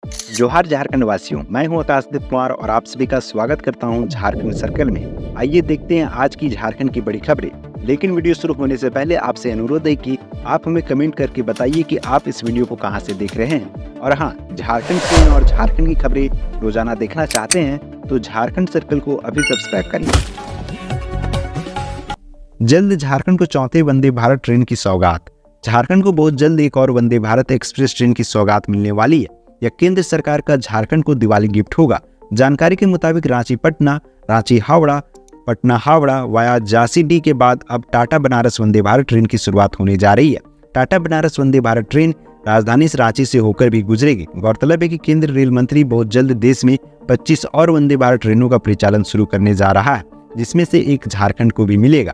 जोहार झारखंड वासियों, मैं हूं आकाशदीप कुमार और आप सभी का स्वागत करता हूं झारखंड सर्कल में। आइए देखते हैं आज की झारखंड की बड़ी खबरें। लेकिन वीडियो शुरू होने से पहले आपसे अनुरोध है कि आप हमें कमेंट करके बताइए कि आप इस वीडियो को कहां से देख रहे हैं। और हाँ, झारखंड से और झारखंड की खबरें रोजाना देखना चाहते हैं तो झारखंड सर्कल को अभी सब्सक्राइब करिए। जल्द झारखंड को चौथे वंदे भारत ट्रेन की सौगात। झारखंड को बहुत जल्द एक और वंदे भारत एक्सप्रेस ट्रेन की सौगात मिलने वाली है। यह केंद्र सरकार का झारखंड को दिवाली गिफ्ट होगा। जानकारी के मुताबिक रांची पटना, रांची हावड़ा, पटना हावड़ा वाया झांसी के बाद अब टाटा बनारस वंदे भारत ट्रेन की शुरुआत होने जा रही है। टाटा बनारस वंदे भारत ट्रेन राजधानी रांची से होकर भी गुजरेगी। गौरतलब है कि केंद्रीय रेल मंत्री बहुत जल्द देश में 25 और वंदे भारत ट्रेनों का परिचालन शुरू करने जा रहा है, जिसमें से एक झारखंड को भी मिलेगा।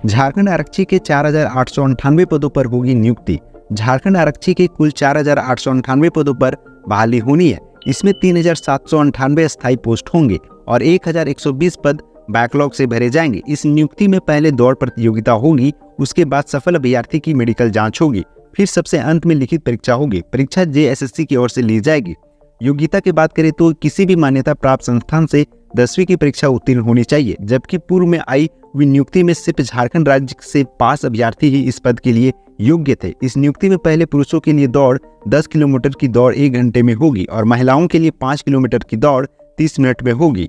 झारखंड आरक्षी के 4,898 पदों पर होगी नियुक्ति। झारखंड आरक्षी के कुल 4,898 पदों पर बहाली होनी है। इसमें 3,798 अस्थायी पोस्ट होंगे और 1,120 पद बैकलॉग से भरे जाएंगे। इस नियुक्ति में पहले दौड़ प्रतियोगिता होगी, उसके बाद सफल अभ्यर्थी की मेडिकल जांच होगी, फिर सबसे अंत में लिखित परीक्षा होगी। परीक्षा JSSC की ओर से ली जाएगी। योग्यता की बात करें तो किसी भी मान्यता प्राप्त संस्थान से 10वीं की परीक्षा उत्तीर्ण होनी चाहिए, जबकि पूर्व में आई हुई नियुक्ति में सिर्फ झारखंड राज्य से 5 अभ्यर्थी ही इस पद के लिए योग्य थे। इस नियुक्ति में पहले पुरुषों के लिए दौड़ 10 किलोमीटर की दौड़ 1 घंटे में होगी और महिलाओं के लिए 5 किलोमीटर की दौड़ 30 मिनट में होगी।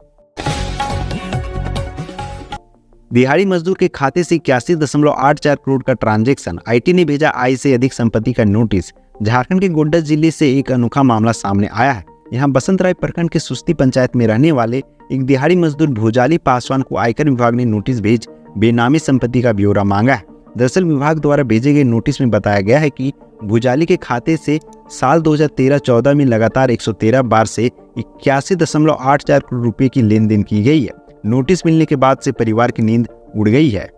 दिहाड़ी मजदूर के खाते से 81.84 करोड़ का ट्रांजैक्शन। IT ने भेजा आय से अधिक संपत्ति का नोटिस। झारखंड के गोड्डा जिले से एक अनोखा मामला सामने आया है। यहाँ बसंत राय प्रखंड के सुस्ती पंचायत में रहने वाले एक दिहाड़ी मजदूर भूजाली पासवान को आयकर विभाग ने नोटिस भेज बेनामी संपत्ति का ब्यौरा मांगा है। दरअसल विभाग द्वारा भेजे गए नोटिस में बताया गया है कि भूजाली के खाते से साल 2013-14 में लगातार 113 बार से 81.84 करोड़ रुपए की लेन देन की गई है। नोटिस मिलने के बाद से परिवार की नींद उड़ गई है।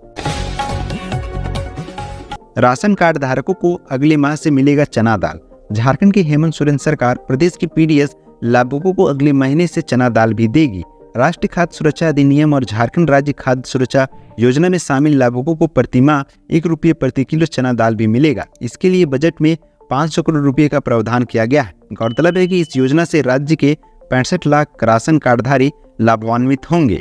राशन कार्ड धारकों को अगले माह से मिलेगा चना दाल। झारखंड की हेमंत सोरेन सरकार प्रदेश की PDS लाभुकों को अगले महीने से चना दाल भी देगी। राष्ट्रीय खाद्य सुरक्षा अधिनियम और झारखंड राज्य खाद्य सुरक्षा योजना में शामिल लाभुकों को प्रतिमाह 1 रुपये प्रति किलो चना दाल भी मिलेगा। इसके लिए बजट में 500 करोड़ रुपये का प्रावधान किया गया है। गौरतलब है कि इस योजना से राज्य के 65 लाख राशन कार्डधारी लाभान्वित होंगे।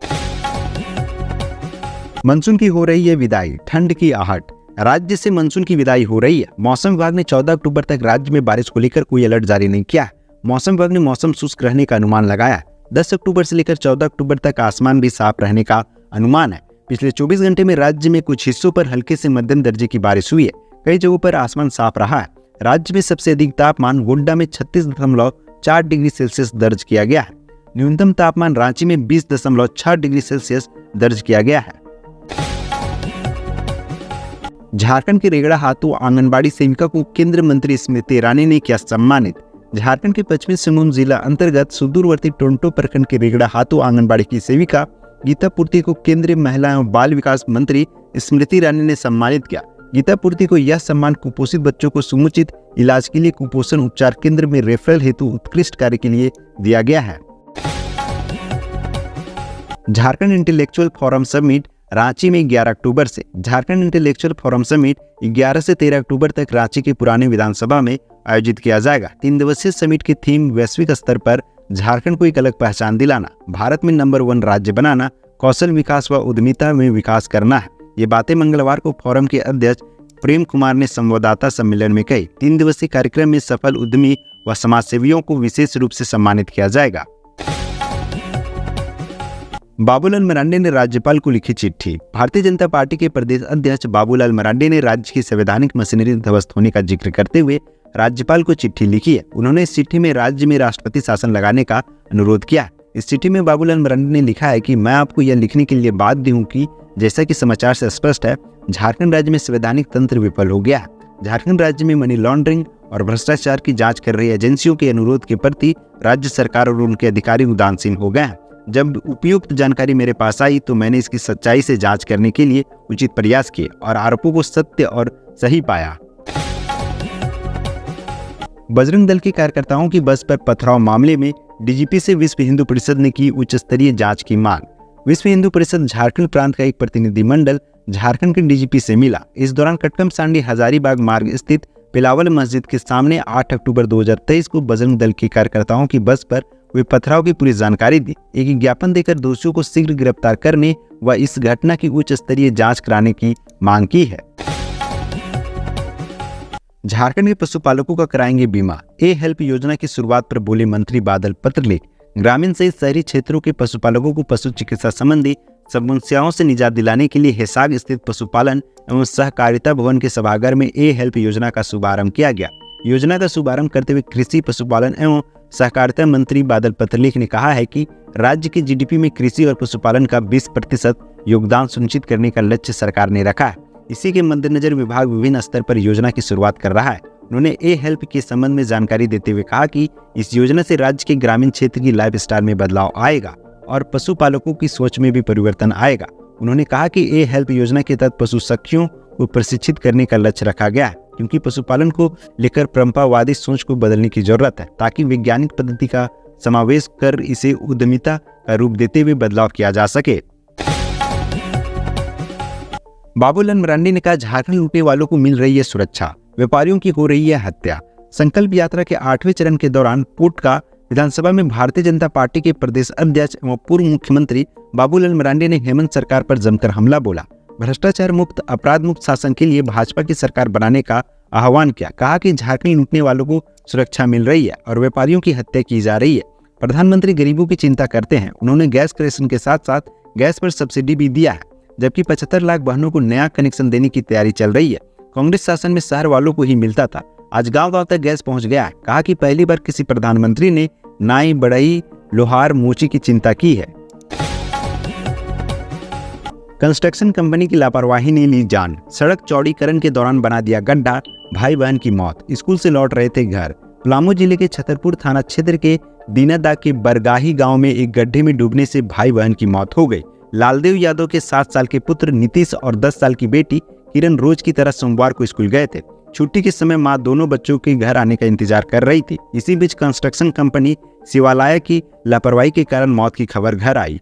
मानसून की हो रही है विदाई, ठंड की आहट। राज्य से मानसून की विदाई हो रही है। मौसम विभाग ने 14 अक्टूबर तक राज्य में बारिश को लेकर कोई अलर्ट जारी नहीं किया। मौसम विभाग ने मौसम शुष्क रहने का अनुमान लगाया। 10 अक्टूबर से लेकर 14 अक्टूबर तक आसमान भी साफ रहने का अनुमान है। पिछले 24 घंटे में राज्य में कुछ हिस्सों पर हल्के से मध्यम दर्जे की बारिश हुई है। कई जगहों पर आसमान साफ रहा है। राज्य में सबसे अधिक तापमान गोड्डा में 36.4 डिग्री सेल्सियस दर्ज किया गया है। न्यूनतम तापमान रांची में 20.6 डिग्री सेल्सियस दर्ज किया गया है। झारखंड के रेगड़ा हाथू आंगनबाड़ी सेविका को केंद्रीय मंत्री स्मृति ईरानी ने किया सम्मानित। झारखंड के पश्चिमी सिंहभूम जिला अंतर्गत सुदूरवर्ती टोंटो प्रखंड के रेगड़ा हाथू आंगनबाड़ी की सेविका गीता पूर्ति को केंद्रीय महिला एवं बाल विकास मंत्री स्मृति ईरानी ने सम्मानित किया। गीता पूर्ति को यह सम्मान कुपोषित बच्चों को समुचित इलाज के लिए कुपोषण उपचार केंद्र में रेफरल हेतु उत्कृष्ट कार्य के लिए दिया गया है। Jharkhand intellectual forum summit Ranchi में 11 अक्टूबर से। झारखंड इंटेलेक्चुअल फोरम समिट 11 से 13 अक्टूबर तक रांची के पुराने विधानसभा में आयोजित किया जाएगा। 3 दिवसीय समिट की थीम वैश्विक स्तर पर झारखंड को एक अलग पहचान दिलाना, भारत में नंबर 1 राज्य बनाना, कौशल विकास व उद्यमिता में विकास करना है। ये बातें मंगलवार को फोरम के अध्यक्ष प्रेम कुमार ने संवाददाता सम्मेलन में कही। 3 दिवसीय कार्यक्रम में सफल उद्यमी व समाजसेवियों को विशेष रूप से सम्मानित किया जाएगा। बाबूलाल मरांडी ने राज्यपाल को लिखी चिट्ठी। भारतीय जनता पार्टी के प्रदेश अध्यक्ष बाबूलाल मरांडी ने राज्य की संवैधानिक मशीनरी ध्वस्त होने का जिक्र करते हुए राज्यपाल को चिट्ठी लिखी है। उन्होंने इस चिट्ठी में राज्य में राष्ट्रपति शासन लगाने का अनुरोध किया। इस चिट्ठी में बाबूलाल मरांडी ने लिखा है कि मैं आपको यह लिखने के लिए बाध्य हूँ कि जैसा कि समाचार से स्पष्ट है, झारखंड राज्य में संवैधानिक तंत्र विफल हो गया है। झारखंड राज्य में मनी लॉन्ड्रिंग और भ्रष्टाचार की जांच कर रही एजेंसियों के अनुरोध के प्रति राज्य सरकार और उनके अधिकारी उदासीन हो गए हैं। जब उपयुक्त जानकारी मेरे पास आई तो मैंने इसकी सच्चाई से जांच करने के लिए उचित प्रयास किए और आरोपों को सत्य और सही पाया। बजरंग दल के कार्यकर्ताओं की बस पर पथराव मामले में DGP से विश्व हिंदू परिषद ने की उच्च स्तरीय जांच की मांग। विश्व हिंदू परिषद झारखंड प्रांत का एक प्रतिनिधिमंडल झारखंड के DGP से मिला। इस दौरान कटकम सांडी हजारीबाग मार्ग स्थित पिलावल मस्जिद के सामने 8 अक्टूबर 2023 को बजरंग दल के कार्यकर्ताओं की बस पर हुए पथराव की पूरी जानकारी दी। एक ज्ञापन देकर दोषियों को शीघ्र गिरफ्तार करने व इस घटना की उच्च स्तरीय जांच कराने की मांग की है। झारखंड के पशुपालकों का कराएंगे बीमा। ए हेल्प योजना की शुरुआत पर बोले मंत्री बादल पत्रलेख। ग्रामीण सहित शहरी क्षेत्रों के पशुपालकों को पशु चिकित्सा संबंधी समस्याओं से निजात दिलाने के लिए हिसार स्थित पशुपालन एवं सहकारिता भवन के सभागार में ए हेल्प योजना का शुभारंभ किया गया। योजना का शुभारंभ करते हुए कृषि पशुपालन एवं सहकारिता मंत्री बादल पत्रलेख ने कहा है कि राज्य के जीडीपी में कृषि और पशुपालन का 20% योगदान सुनिश्चित करने का लक्ष्य सरकार ने रखा है। इसी के मद्देनजर विभाग विभिन्न स्तर पर योजना की शुरुआत कर रहा है। उन्होंने ए हेल्प के संबंध में जानकारी देते हुए कहा कि इस योजना से राज्य के ग्रामीण क्षेत्र की लाइफस्टाइल में बदलाव आएगा और पशुपालकों की सोच में भी परिवर्तन आएगा। उन्होंने कहा कि ए हेल्प योजना के तहत पशु सखियों को प्रशिक्षित करने का लक्ष्य रखा गया है, क्योंकि पशुपालन को लेकर परंपरावादी सोच को बदलने की जरूरत है ताकि वैज्ञानिक पद्धति का समावेश कर इसे उद्यमिता का रूप देते हुए बदलाव किया जा सके। बाबूलाल मरांडी ने कहा, झारखंड लूटने वालों को मिल रही है सुरक्षा, व्यापारियों की हो रही है हत्या। संकल्प यात्रा के 8वें चरण के दौरान पोटका विधानसभा में भारतीय जनता पार्टी के प्रदेश अध्यक्ष एवं पूर्व मुख्यमंत्री बाबूलाल मरांडी ने हेमंत सरकार पर जमकर हमला बोला। भ्रष्टाचार मुक्त अपराध मुक्त शासन के लिए भाजपा की सरकार बनाने का आह्वान किया। कहा कि झारखंड लूटने वालों को सुरक्षा मिल रही है और व्यापारियों की हत्या की जा रही है। प्रधानमंत्री गरीबों की चिंता करते हैं। उन्होंने गैस कनेक्शन के साथ साथ गैस पर सब्सिडी भी दिया है, जबकि 75 लाख बहनों को नया कनेक्शन देने की तैयारी चल रही है। कांग्रेस शासन में शहर वालों को ही मिलता था, आज गांव-गांव तक गैस पहुंच गया है। कहा कि पहली बार किसी प्रधानमंत्री ने नाई बढ़ई लोहार मोची की चिंता की है। कंस्ट्रक्शन कंपनी की लापरवाही ने ली जान, सड़क चौड़ीकरण के दौरान बना दिया गड्ढा, भाई बहन की मौत। स्कूल से लौट रहे थे घर। पलामू जिले के छतरपुर थाना क्षेत्र के दीनादा के बरगाही गांव में एक गड्ढे में डूबने से भाई बहन की मौत हो गई। लालदेव यादव के 7 साल के पुत्र नीतीश और 10 साल की बेटी किरण रोज की तरह सोमवार को स्कूल गए थे। छुट्टी के समय मां दोनों बच्चों के घर आने का इंतजार कर रही थी। इसी बीच कंस्ट्रक्शन कंपनी शिवालय की लापरवाही के कारण मौत की खबर घर आई।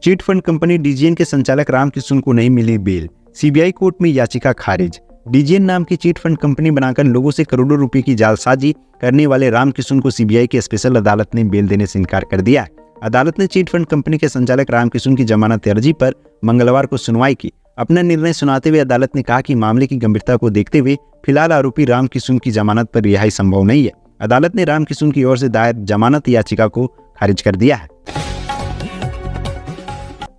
चिट फंड कंपनी डीजीएन के संचालक रामकिशन को नहीं मिली बेल, सीबीआई कोर्ट में याचिका खारिज। डीजीएन नाम की चिट फंड कंपनी बनाकर लोगों से करोड़ों रुपए की जालसाजी करने वाले रामकिशन को सीबीआई की स्पेशल अदालत ने बेल देने से इनकार कर दिया है। अदालत ने चिट फंड कंपनी के संचालक रामकिशन की जमानत अर्जी पर मंगलवार को सुनवाई की। अपना निर्णय सुनाते हुए अदालत ने कहा कि मामले की गंभीरता को देखते हुए फिलहाल आरोपी रामकिशन की जमानत पर रिहाई संभव नहीं है। अदालत ने रामकिशन की ओर से दायर जमानत याचिका को खारिज कर दिया है।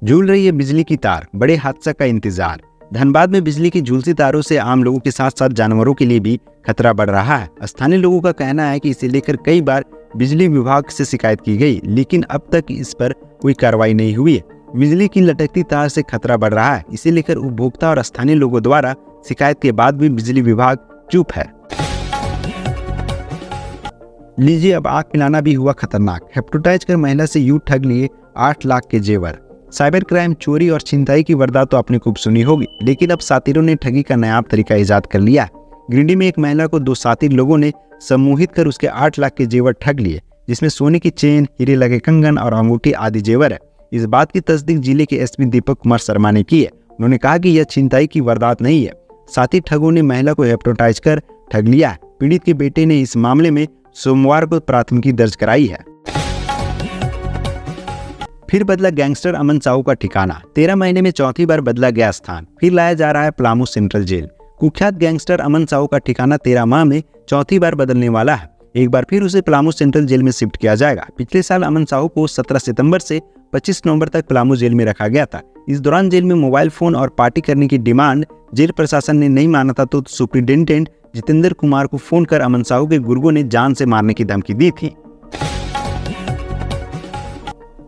झूल रही है बिजली की तार, बड़े हादसा का इंतजार। धनबाद में बिजली की झूलती तारों से आम लोगों के साथ साथ जानवरों के लिए भी खतरा बढ़ रहा है। स्थानीय लोगों का कहना है कि इसे लेकर कई बार बिजली विभाग से शिकायत की गई, लेकिन अब तक इस पर कोई कार्रवाई नहीं हुई है। बिजली की लटकती तार से खतरा बढ़ रहा है, इसे लेकर उपभोक्ता और स्थानीय लोगों द्वारा शिकायत के बाद भी बिजली विभाग चुप है। लीजिए अब आग पिलाना भी हुआ खतरनाक। हेप्नोटाइज कर महिला से यूं ठग लिए 8 लाख के जेवर। साइबर क्राइम, चोरी और छिनताई की वारदात तो आपने खूब सुनी होगी, लेकिन अब सातिरों ने ठगी का नायाब तरीका इजाद कर लिया है। गिरिडीह में एक महिला को 2 सातिर लोगों ने सम्मोहित कर उसके 8 लाख के जेवर ठग लिए, जिसमें सोने की चेन, हीरे लगे कंगन और अंगूठी आदि जेवर है। इस बात की तस्दीक जिले के एसपी दीपक कुमार शर्मा ने की है। उन्होंने कहा कि यह छिनताई की वारदात नहीं है, सातिर ठगों ने महिला को हेप्नोटाइज कर ठग लिया है। पीड़ित के बेटे ने इस मामले में सोमवार को प्राथमिकी दर्ज कराई है। फिर बदला गैंगस्टर अमन साहू का ठिकाना, 13 महीने में चौथी बार बदला गया स्थान, फिर लाया जा रहा है पलामू सेंट्रल जेल। कुख्यात गैंगस्टर अमन साहू का ठिकाना 13 माह में चौथी बार बदलने वाला है। एक बार फिर उसे पलामू सेंट्रल जेल में शिफ्ट किया जाएगा। पिछले साल अमन साहू को 17 सितंबर से 25 नवंबर तक पलामू जेल में रखा गया था। इस दौरान जेल में मोबाइल फोन और पार्टी करने की डिमांड जेल प्रशासन ने नहीं माना था, तो सुप्रिंटेंडेंट जितेंद्र कुमार को फोन कर अमन साहू के गुर्गों ने जान से मारने की धमकी दी थी।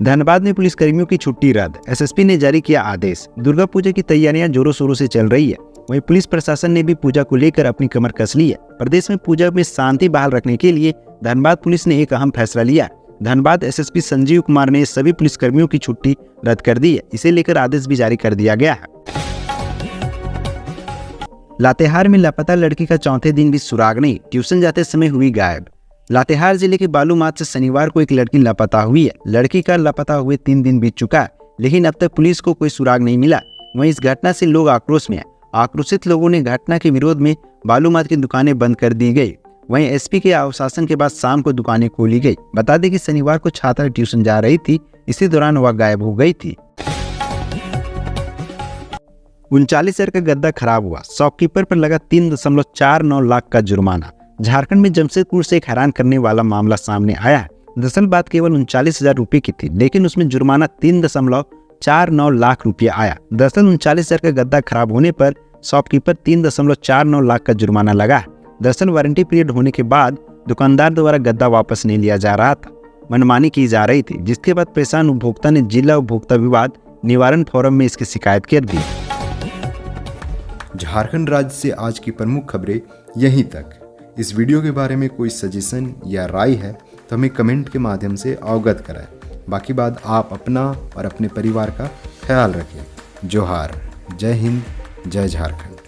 धनबाद में पुलिस कर्मियों की छुट्टी रद्द, एसएसपी ने जारी किया आदेश। दुर्गा पूजा की तैयारियां जोरों शोरों से चल रही है, वहीं पुलिस प्रशासन ने भी पूजा को लेकर अपनी कमर कस ली है। प्रदेश में पूजा में शांति बहाल रखने के लिए धनबाद पुलिस ने एक अहम फैसला लिया। धनबाद एसएसपी संजीव कुमार ने सभी पुलिस कर्मियों की छुट्टी रद्द कर दी है। इसे लेकर आदेश भी जारी कर दिया गया है। लातेहार में लापता लड़की का चौथे दिन भी सुराग नहीं, ट्यूशन जाते समय हुई गायब। लातेहार जिले के बालूमाथ से शनिवार को एक लड़की लापता हुई है। लड़की का लापता हुए 3 दिन बीत चुका है, लेकिन अब तक पुलिस को कोई सुराग नहीं मिला। वहीं इस घटना से लोग आक्रोश में है। आक्रोशित लोगों ने घटना के विरोध में बालूमाथ की दुकानें बंद कर दी गई। वहीं एसपी के अनुशासन के बाद शाम को दुकानें खोली गई। बता दें कि शनिवार को छात्रा ट्यूशन जा रही थी, इसी दौरान वह गायब हो गई थी। 39,000 का गद्दा खराब हुआ, शॉपकीपर पर लगा 3.49 लाख का जुर्माना। झारखंड में जमशेदपुर से एक हैरान करने वाला मामला सामने आया है। दरअसल बात केवल 39,000 रुपये की थी, लेकिन उसमें जुर्माना 3.49 लाख रुपये आया। दरअसल 39,000 का गद्दा खराब होने पर शॉपकीपर 3.49 लाख का जुर्माना लगा। दरअसल वारंटी पीरियड होने के बाद दुकानदार द्वारा गद्दा वापस नहीं लिया जा रहा था, मनमानी की जा रही थी, जिसके बाद परेशान उपभोक्ता ने जिला उपभोक्ता विवाद निवारण फोरम में इसकी शिकायत कर दी। झारखंड राज्य से आज की प्रमुख खबरें यहीं तक। इस वीडियो के बारे में कोई सजेशन या राय है तो हमें कमेंट के माध्यम से अवगत कराएं। बाकी बात आप अपना और अपने परिवार का ख्याल रखें। जोहार, जय हिंद, जय झारखंड।